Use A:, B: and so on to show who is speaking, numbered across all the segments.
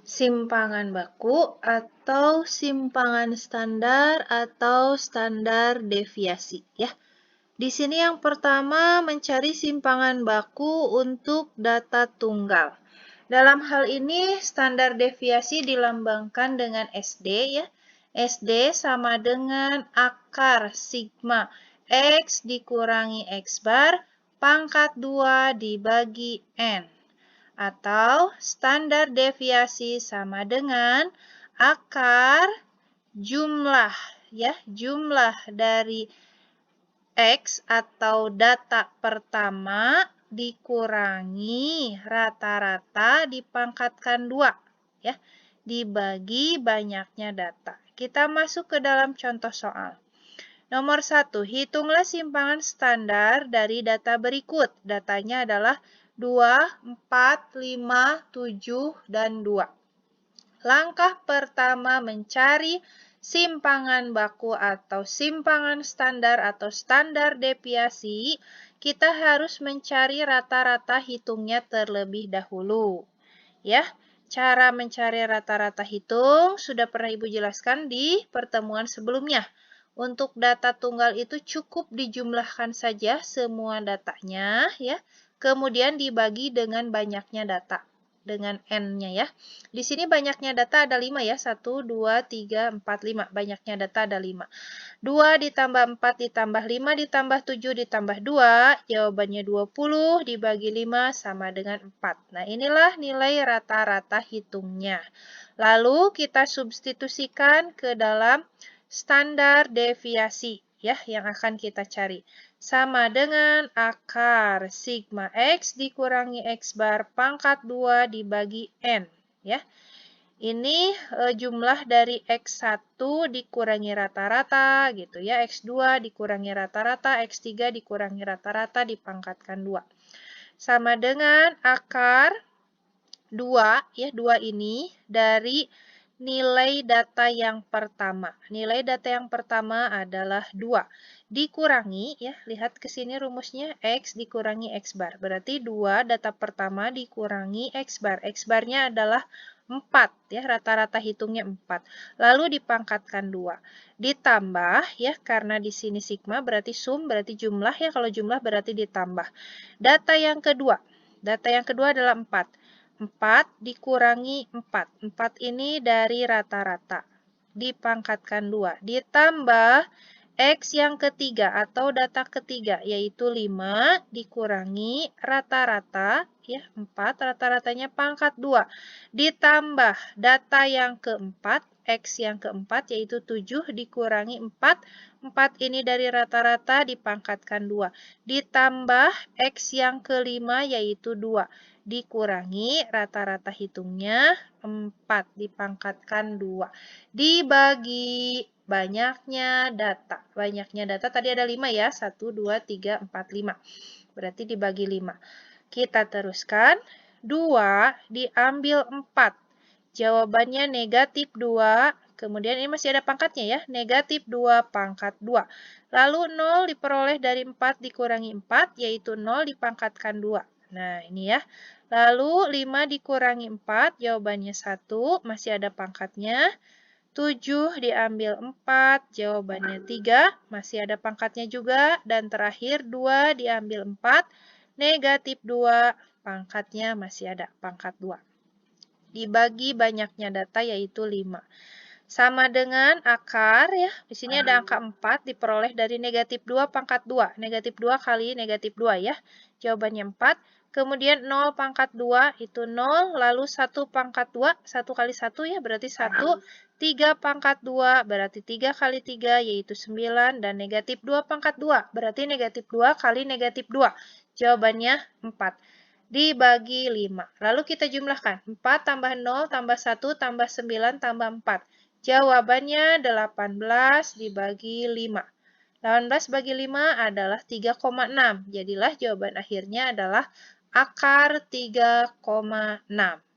A: Simpangan baku atau simpangan standar atau standar deviasi ya. Di sini yang pertama mencari simpangan baku untuk data tunggal. Dalam hal ini standar deviasi dilambangkan dengan SD ya. SD sama dengan akar sigma X dikurangi X bar pangkat 2 dibagi N. Atau standar deviasi sama dengan akar jumlah ya, jumlah dari X atau data pertama dikurangi rata-rata dipangkatkan 2 ya, dibagi banyaknya data. Kita masuk ke dalam contoh soal. Nomor 1, hitunglah simpangan standar dari data berikut. Datanya adalah 2, 4, 5, 7, dan 2. Langkah pertama mencari simpangan baku atau simpangan standar atau standar deviasi, kita harus mencari rata-rata hitungnya terlebih dahulu. Ya, cara mencari rata-rata hitung sudah pernah Ibu jelaskan di pertemuan sebelumnya. Untuk data tunggal itu cukup dijumlahkan saja semua datanya ya. Kemudian dibagi dengan banyaknya data dengan N-nya ya. Di sini banyaknya data ada 5 ya. 1, 2, 3, 4, 5. Banyaknya data ada 5. 2 ditambah 4 ditambah 5 ditambah 7 ditambah 2. Jawabannya 20 dibagi 5 sama dengan 4. Nah, inilah nilai rata-rata hitungnya. Lalu kita substitusikan ke dalam standar deviasi ya yang akan kita cari. Sama dengan akar sigma X dikurangi X bar pangkat 2 dibagi N ya. Ini jumlah dari X1 dikurangi rata-rata gitu ya. X2 dikurangi rata-rata, X3 dikurangi rata-rata dipangkatkan 2. Sama dengan akar 2 ya, 2 ini dari nilai data yang pertama. Nilai data yang pertama adalah 2. Dikurangi, ya, lihat ke sini rumusnya, X dikurangi X bar. Berarti 2 data pertama dikurangi X bar. X barnya adalah 4, ya, rata-rata hitungnya 4. Lalu dipangkatkan 2. Ditambah, ya, karena di sini sigma berarti sum, berarti jumlah, ya, kalau jumlah berarti ditambah. Data yang kedua adalah 4. 4 dikurangi 4. 4 ini dari rata-rata. Dipangkatkan 2. Ditambah X yang ketiga atau data ketiga, yaitu 5 dikurangi rata-rata, ya 4, rata-ratanya pangkat 2. Ditambah data yang keempat, X yang keempat, yaitu 7 dikurangi 4. 4 ini dari rata-rata dipangkatkan 2. Ditambah X yang kelima, yaitu 2 dikurangi rata-rata hitungnya 4 dipangkatkan 2 dibagi banyaknya data. Banyaknya data tadi ada 5 ya. 1, 2, 3, 4, 5. Berarti dibagi 5. Kita teruskan. 2 diambil 4. Jawabannya negatif 2. Kemudian ini masih ada pangkatnya ya. Negatif 2 pangkat 2. Lalu 0 diperoleh dari 4 dikurangi 4, yaitu 0 dipangkatkan 2. Nah, ini ya. Lalu 5 dikurangi 4, jawabannya 1, masih ada pangkatnya. 7 diambil 4, jawabannya 3, masih ada pangkatnya juga. Dan terakhir 2 diambil 4, negatif 2, pangkatnya masih ada, pangkat 2. Dibagi banyaknya data yaitu 5. Sama dengan akar ya, di sini ada angka 4 diperoleh dari negatif 2 pangkat 2. Negatif 2 kali negatif 2 ya, jawabannya 4. Kemudian 0 pangkat 2 itu 0, lalu 1 pangkat 2, 1 kali 1 ya berarti 1, 3 pangkat 2 berarti 3 kali 3 yaitu 9, dan negatif 2 pangkat 2 berarti negatif 2 kali negatif 2, jawabannya 4. Dibagi 5. Lalu kita jumlahkan, 4 tambah 0 tambah 1 tambah 9 tambah 4. Jawabannya 18 dibagi 5. 18 bagi 5 adalah 3,6. Jadilah jawaban akhirnya adalah akar 3,6.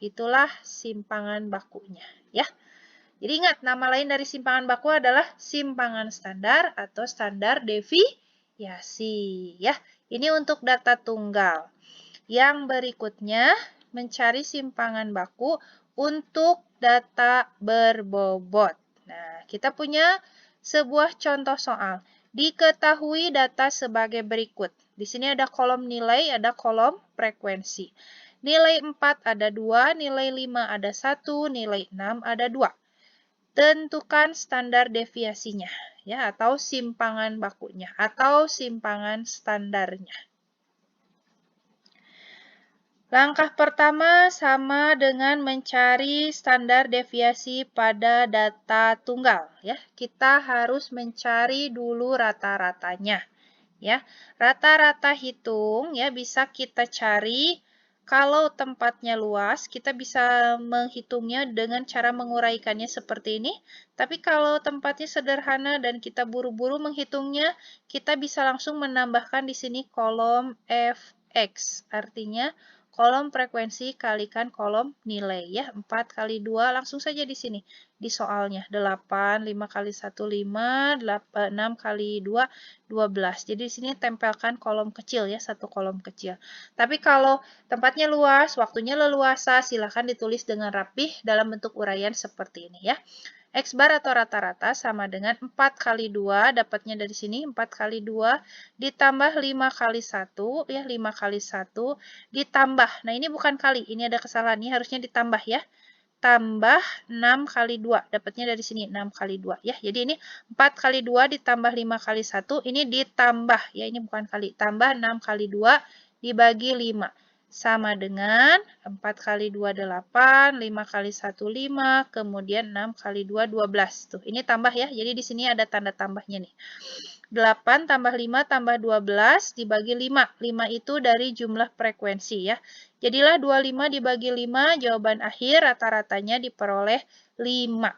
A: Itulah simpangan bakunya ya. Jadi ingat, nama lain dari simpangan baku adalah simpangan standar atau standar deviasi ya. Ini untuk data tunggal. Yang berikutnya mencari simpangan baku untuk data berbobot. Nah, kita punya sebuah contoh soal. Diketahui data sebagai berikut. Di sini ada kolom nilai, ada kolom frekuensi. Nilai 4 ada 2, nilai 5 ada 1, nilai 6 ada 2. Tentukan standar deviasinya, ya, atau simpangan bakunya, atau simpangan standarnya. Langkah pertama sama dengan mencari standar deviasi pada data tunggal, ya. Kita harus mencari dulu rata-ratanya, ya. Rata-rata hitung, ya, bisa kita cari. Kalau tempatnya luas, kita bisa menghitungnya dengan cara menguraikannya seperti ini. Tapi kalau tempatnya sederhana dan kita buru-buru menghitungnya, kita bisa langsung menambahkan di sini kolom fx, artinya kolom frekuensi kalikan kolom nilai, ya. 4 kali 2 langsung saja di sini di soalnya. 8, 5 kali 1 5, 6 kali 2 12. Jadi di sini tempelkan kolom kecil, ya, satu kolom kecil. Tapi kalau tempatnya luas, waktunya leluasa, silakan ditulis dengan rapih dalam bentuk uraian seperti ini, ya. X bar atau rata-rata sama dengan 4 kali 2, dapatnya dari sini 4 kali 2, ditambah 5 kali 1, ya, 5 kali 1, ditambah, nah ini bukan kali, ini ada kesalahan, ini harusnya ditambah, ya, tambah 6 kali 2, dapatnya dari sini 6 kali 2, ya, jadi ini 4 kali 2 ditambah 5 kali 1, ini ditambah, ya, ini bukan kali, tambah 6 kali 2 dibagi 5. Sama dengan 4 kali 2, 8, 5 kali 1, 5, kemudian 6 kali 2, 12. Tuh, ini tambah, ya, jadi di sini ada tanda tambahnya nih. 8 tambah 5 tambah 12 dibagi 5. 5 itu dari jumlah frekuensi, ya. Jadilah 25 dibagi 5, jawaban akhir rata-ratanya diperoleh 5.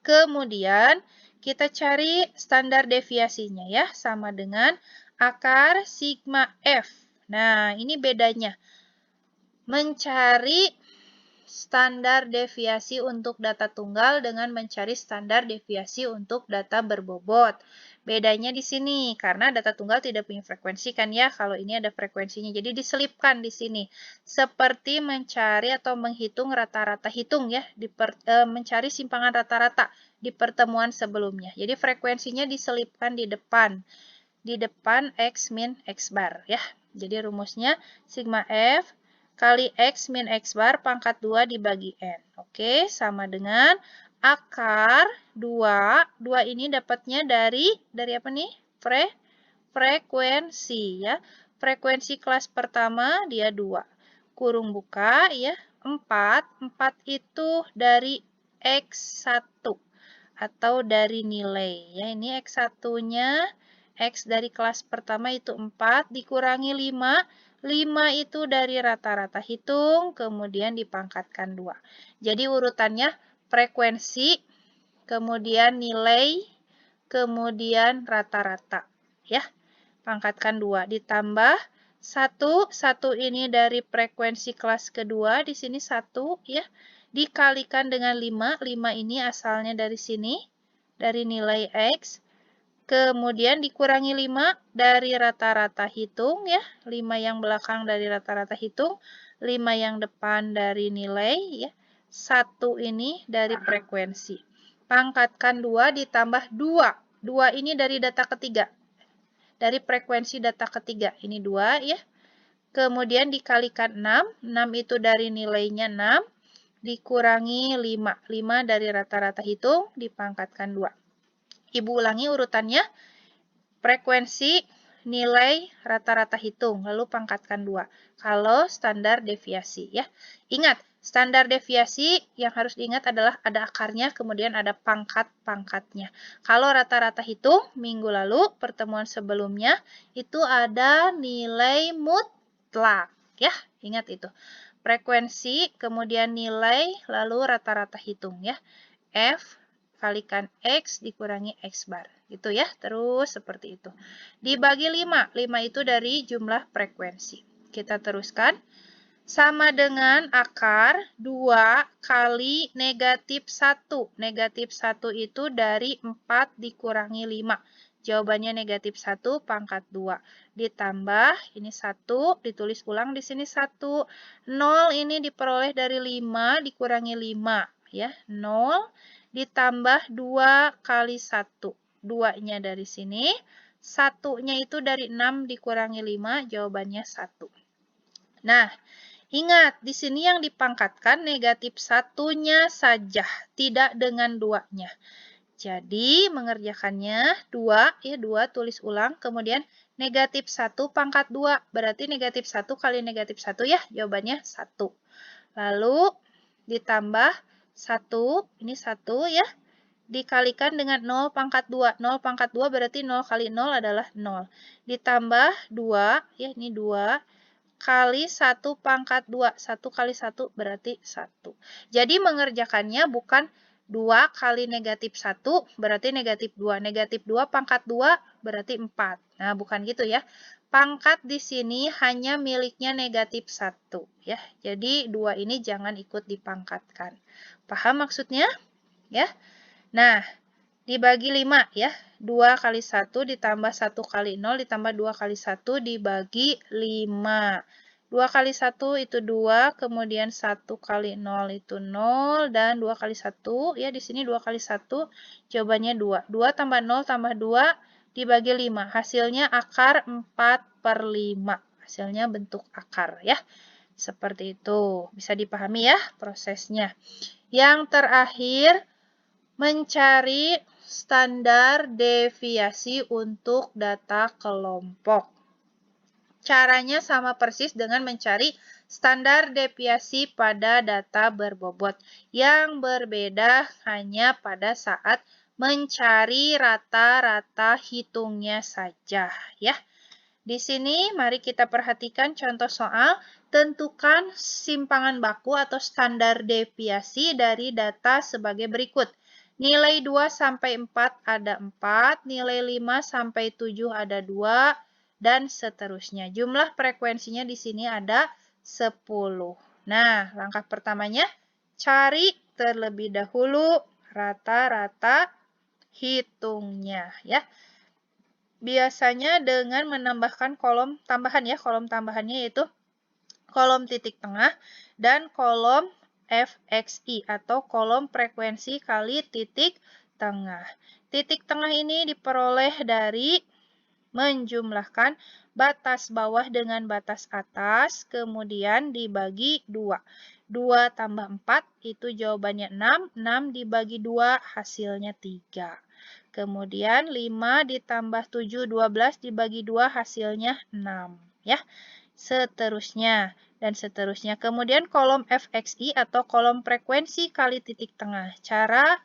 A: Kemudian kita cari standar deviasinya, ya, sama dengan akar sigma F. Nah, ini bedanya. Mencari standar deviasi untuk data tunggal dengan mencari standar deviasi untuk data berbobot. Bedanya di sini, karena data tunggal tidak punya frekuensi kan, ya, kalau ini ada frekuensinya. Jadi diselipkan di sini. Seperti mencari atau menghitung rata-rata hitung, ya, mencari simpangan rata-rata di pertemuan sebelumnya. Jadi frekuensinya diselipkan di depan X min X bar, ya. Jadi rumusnya sigma F kali X min X bar pangkat 2 dibagi N. Oke, sama dengan akar 2. 2 ini dapatnya dari apa nih? Frekuensi, ya. Frekuensi kelas pertama dia 2. Kurung buka, ya. 4. 4 itu dari X1 atau dari nilai, ya. Ini X1-nya, X dari kelas pertama itu 4, dikurangi 5. 5 itu dari rata-rata hitung, kemudian dipangkatkan 2. Jadi urutannya frekuensi, kemudian nilai, kemudian rata-rata, ya. Pangkatkan 2, ditambah 1. 1 ini dari frekuensi kelas kedua, di sini 1, ya. Dikalikan dengan 5. 5 ini asalnya dari sini, dari nilai X. Kemudian dikurangi 5 dari rata-rata hitung, ya. 5 yang belakang dari rata-rata hitung, 5 yang depan dari nilai, ya. 1 ini dari frekuensi. Pangkatkan 2 ditambah 2. 2 ini dari data ketiga. Dari frekuensi data ketiga. Ini 2, ya. Kemudian dikalikan 6. 6 itu dari nilainya 6. Dikurangi 5. 5 dari rata-rata hitung, dipangkatkan 2. Ibu ulangi urutannya, frekuensi, nilai, rata-rata hitung, lalu pangkatkan 2. Kalau standar deviasi, ya. Ingat, standar deviasi yang harus diingat adalah ada akarnya, kemudian ada pangkat-pangkatnya. Kalau rata-rata hitung, minggu lalu, pertemuan sebelumnya, itu ada nilai mutlak, ya. Ingat itu. Frekuensi, kemudian nilai, lalu rata-rata hitung, ya. F kalikan X dikurangi X bar. Gitu, ya. Terus seperti itu. Dibagi 5. 5 itu dari jumlah frekuensi. Kita teruskan. Sama dengan akar 2 kali negatif 1. Negatif 1 itu dari 4 dikurangi 5. Jawabannya negatif 1 pangkat 2. Ditambah, ini 1, ditulis ulang di sini 1. 0 ini diperoleh dari 5, dikurangi 5. Ya, 0 ditambah 2 kali 1. 2-nya dari sini. 1-nya itu dari 6 dikurangi 5, jawabannya 1. Nah, ingat, di sini yang dipangkatkan negatif 1-nya saja, tidak dengan 2-nya. Jadi, mengerjakannya 2, ya 2 tulis ulang, kemudian negatif 1 pangkat 2, berarti negatif 1 kali negatif 1 ya, jawabannya 1. Lalu, ditambah 1, ini 1 ya, dikalikan dengan 0 pangkat 2. 0 pangkat 2 berarti 0 kali 0 adalah 0. Ditambah 2, ya ini 2, kali 1 pangkat 2. 1 kali 1 berarti 1. Jadi mengerjakannya bukan 2 kali negatif 1 berarti negatif 2. Negatif 2 pangkat 2 berarti 4. Nah, bukan gitu ya. Pangkat di sini hanya miliknya negatif 1. Ya. Jadi 2 ini jangan ikut dipangkatkan. Paham maksudnya? Ya. Nah, dibagi 5 ya. 2 kali 1 ditambah 1 kali 0 ditambah 2 kali 1 dibagi 5. 2 kali 1 itu 2, kemudian 1 kali 0 itu 0, dan 2 kali 1, ya di sini 2 kali 1, jawabannya 2. 2 tambah 0 tambah 2 dibagi 5. Hasilnya akar 4/5. Hasilnya bentuk akar ya. Seperti itu. Bisa dipahami ya prosesnya. Yang terakhir, mencari standar deviasi untuk data kelompok. Caranya sama persis dengan mencari standar deviasi pada data berbobot. Yang berbeda hanya pada saat mencari rata-rata hitungnya saja, ya. Di sini mari kita perhatikan contoh soal. Tentukan simpangan baku atau standar deviasi dari data sebagai berikut. Nilai 2 sampai 4 ada 4, nilai 5 sampai 7 ada 2, dan seterusnya. Jumlah frekuensinya di sini ada 10. Nah, langkah pertamanya cari terlebih dahulu rata-rata hitungnya ya. Biasanya dengan menambahkan kolom tambahan ya, kolom tambahannya yaitu kolom titik tengah dan kolom FXI atau kolom frekuensi kali titik tengah. Titik tengah ini diperoleh dari menjumlahkan batas bawah dengan batas atas, kemudian dibagi 2. 2 tambah 4 itu jawabannya 6, 6 dibagi 2 hasilnya 3. Kemudian 5 ditambah 7, 12 dibagi 2 hasilnya 6. Ya, seterusnya dan seterusnya. Kemudian kolom FXI atau kolom frekuensi kali titik tengah. Cara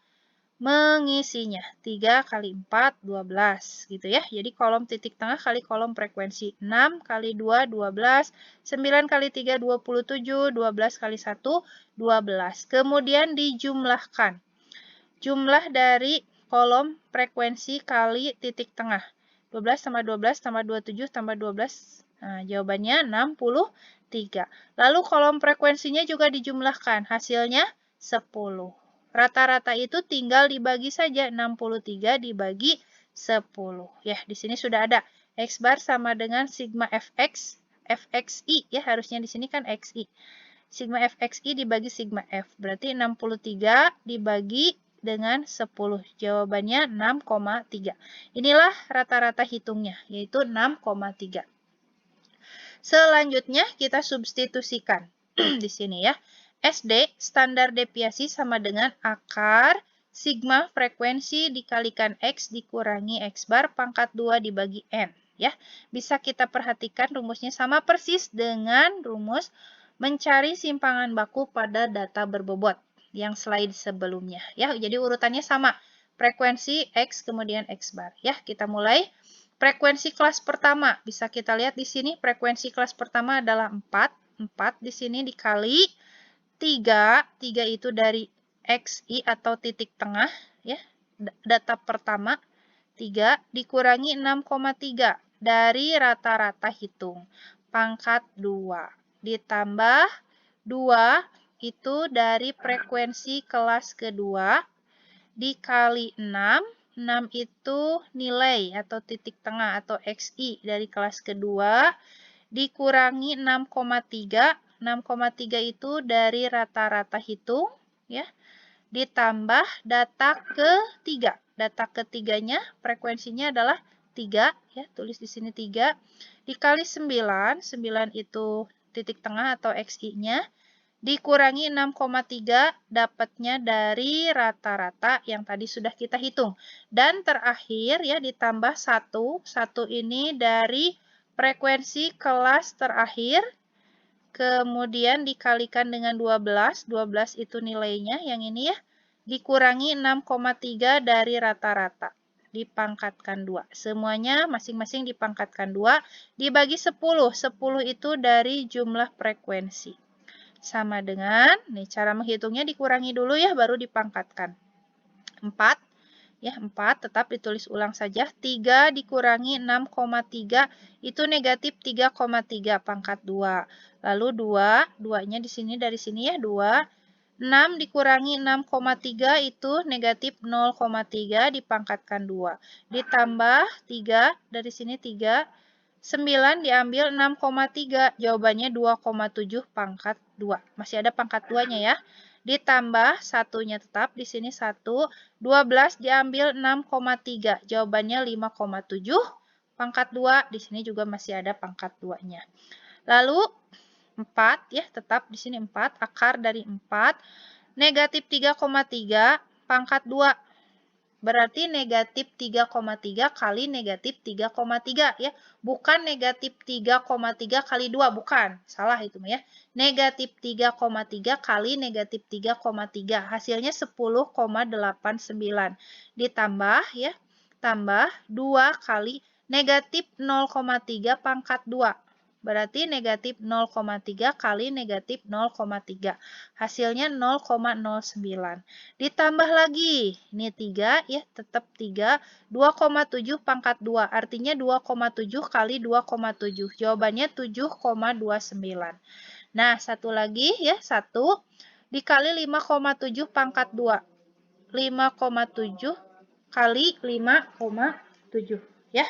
A: mengisinya 3 kali 4, 12 gitu ya. Jadi kolom titik tengah kali kolom frekuensi. 6 kali 2, 12. 9 kali 3, 27. 12 kali 1, 12. Kemudian dijumlahkan. Jumlah dari kolom frekuensi kali titik tengah. 12 tambah 12 tambah 27 tambah 12. Nah, jawabannya 63. Lalu kolom frekuensinya juga dijumlahkan. Hasilnya 10. Rata-rata itu tinggal dibagi saja. 63 dibagi 10. Ya, di sini sudah ada. X bar sama dengan sigma Fx, Fxi. Ya, harusnya di sini kan Xi. Sigma Fxi dibagi sigma F. Berarti 63 dibagi dengan 10. Jawabannya 6,3. Inilah rata-rata hitungnya, yaitu 6,3. Selanjutnya kita substitusikan di sini ya. SD, standar deviasi sama dengan akar sigma frekuensi dikalikan X dikurangi X bar pangkat 2 dibagi N. Ya, bisa kita perhatikan rumusnya sama persis dengan rumus mencari simpangan baku pada data berbobot yang slide sebelumnya. Ya, jadi urutannya sama. Frekuensi X kemudian X bar. Ya, kita mulai. Frekuensi kelas pertama. Bisa kita lihat di sini frekuensi kelas pertama adalah 4. 4 di sini dikali 3, 3 itu dari XI atau titik tengah, ya. Data pertama 3 dikurangi 6,3 dari rata-rata hitung. Pangkat 2 ditambah 2 itu dari frekuensi kelas kedua dikali 6 6 itu nilai atau titik tengah atau XI dari kelas kedua, dikurangi 6,3. 6,3 itu dari rata-rata hitung, ya. Ditambah data ketiga. Data ketiganya frekuensinya adalah 3, ya. Tulis di sini 3. Dikali 9, 9 itu titik tengah atau XI-nya. Dikurangi 6,3 dapatnya dari rata-rata yang tadi sudah kita hitung. Dan terakhir ya ditambah 1. 1 ini dari frekuensi kelas terakhir. Kemudian dikalikan dengan 12. 12 itu nilainya yang ini ya. Dikurangi 6,3 dari rata-rata. Dipangkatkan 2. Semuanya masing-masing dipangkatkan 2. Dibagi 10. 10 itu dari jumlah frekuensi. Sama dengan, nih cara menghitungnya dikurangi dulu ya, baru dipangkatkan. 4, ya 4, tetap ditulis ulang saja. 3 dikurangi 6,3, itu negatif 3,3 pangkat 2. Lalu 2, 2-nya di sini dari sini ya, 2. 6 dikurangi 6,3 itu negatif 0,3 dipangkatkan 2. Ditambah 3, dari sini 3. 9 diambil 6,3, jawabannya 2,7 pangkat 2. Masih ada pangkat 2-nya ya. Ditambah satunya tetap di sini 1. 12 diambil 6,3, jawabannya 5,7 pangkat 2. Di sini juga masih ada pangkat 2-nya. Lalu 4 ya, tetap di sini 4, akar dari 4. Negatif 3,3 pangkat 2. Berarti negatif 3,3 kali negatif 3,3 ya. Bukan negatif 3,3 kali 2, bukan. Salah itu ya. Negatif 3,3 kali negatif 3,3. Hasilnya 10,89. Ditambah ya. Tambah 2 kali negatif 0,3 pangkat 2. Berarti negatif 0,3 kali negatif 0,3. Hasilnya 0,09. Ditambah lagi. Ini 3 ya, tetap 3. 2,7 pangkat 2. Artinya 2,7 kali 2,7. Jawabannya 7,29. Nah, satu lagi ya, 1 dikali 5,7 pangkat 2. 5,7 kali 5,7 ya.